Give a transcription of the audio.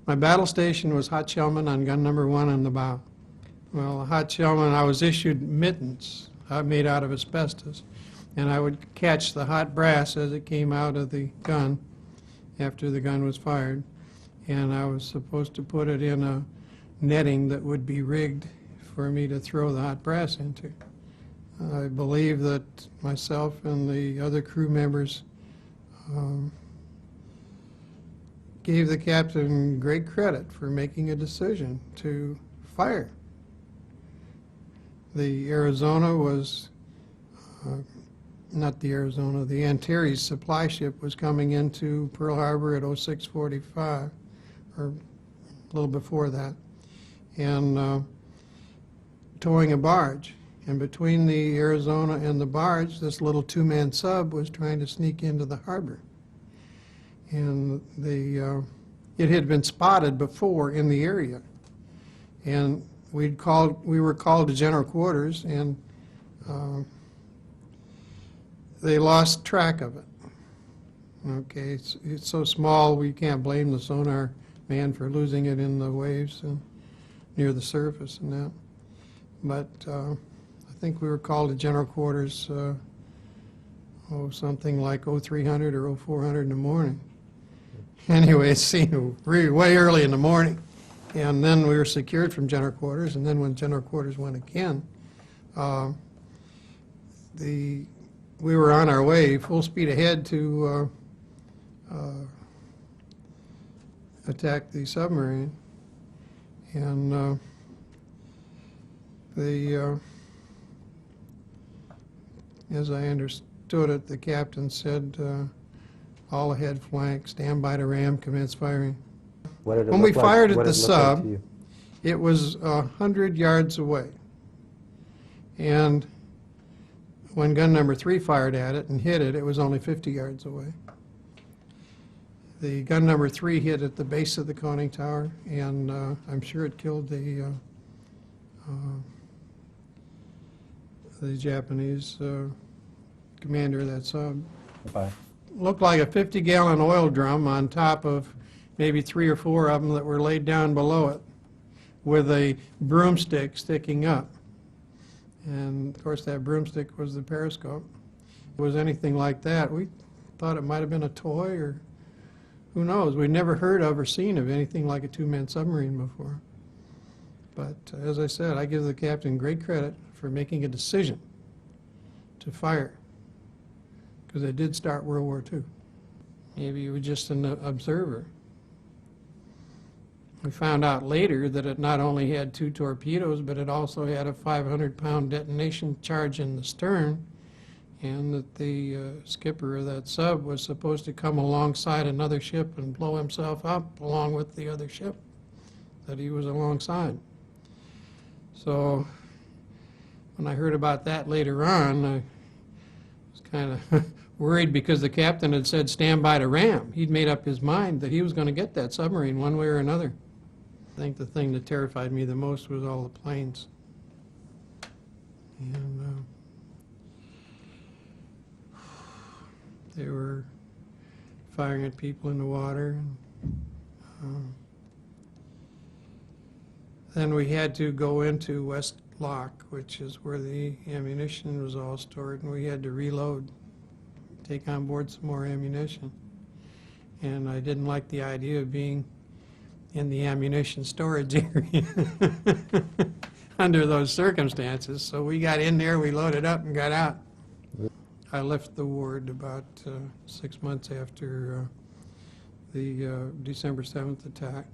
My battle station was hot shellman on gun number 1 on the bow. Well, hot shellman, I was issued mittens made out of asbestos, and I would catch the hot brass as it came out of the gun after the gun was fired, and I was supposed to put it in a netting that would be rigged for me to throw the hot brass into. I believe that myself and the other crew members gave the captain great credit for making a decision to fire. The Arizona was, not the Arizona, the Antares supply ship was coming into Pearl Harbor at 06:45, or a little before that, and towing a barge. And between the Arizona and the barge, this little two-man sub was trying to sneak into the harbor. And it had been spotted before in the area. And we were called to general quarters, and they lost track of it. Okay, it's so small we can't blame the sonar man for losing it in the waves and near the surface and that. But I think we were called to general quarters, something like 0300 or 0400 in the morning. Anyway, it seemed way early in the morning. And then we were secured from general quarters, and then when general quarters went again, we were on our way, full speed ahead, to attack the submarine. And as I understood it, the captain said, all ahead flank, stand by to ram, commence firing. When we fired at the sub, it was 100 yards away. And when gun number 3 fired at it and hit it, it was only 50 yards away. The gun number 3 hit at the base of the conning tower, and I'm sure it killed the Japanese commander of that sub. Bye. Looked like a 50-gallon oil drum on top of maybe 3 or 4 of them that were laid down below it, with a broomstick sticking up. And of course that broomstick was the periscope. If it was anything like that, we thought it might have been a toy, or who knows. We'd never heard of or seen of anything like a two-man submarine before. But as I said, I give the captain great credit for making a decision to fire, because they did start World War II. Maybe he was just an observer. We found out later that it not only had 2 torpedoes, but it also had a 500-pound detonation charge in the stern, and that the skipper of that sub was supposed to come alongside another ship and blow himself up along with the other ship that he was alongside. So when I heard about that later on, I was kind of worried, because the captain had said stand by to ram. He'd made up his mind that he was going to get that submarine one way or another. I think the thing that terrified me the most was all the planes. And they were firing at people in the water. And, then we had to go into West Lock, which is where the ammunition was all stored, and we had to reload, take on board some more ammunition. And I didn't like the idea of being in the ammunition storage area under those circumstances. So we got in there, we loaded up and got out. I left the ward about 6 months after the December 7th attack.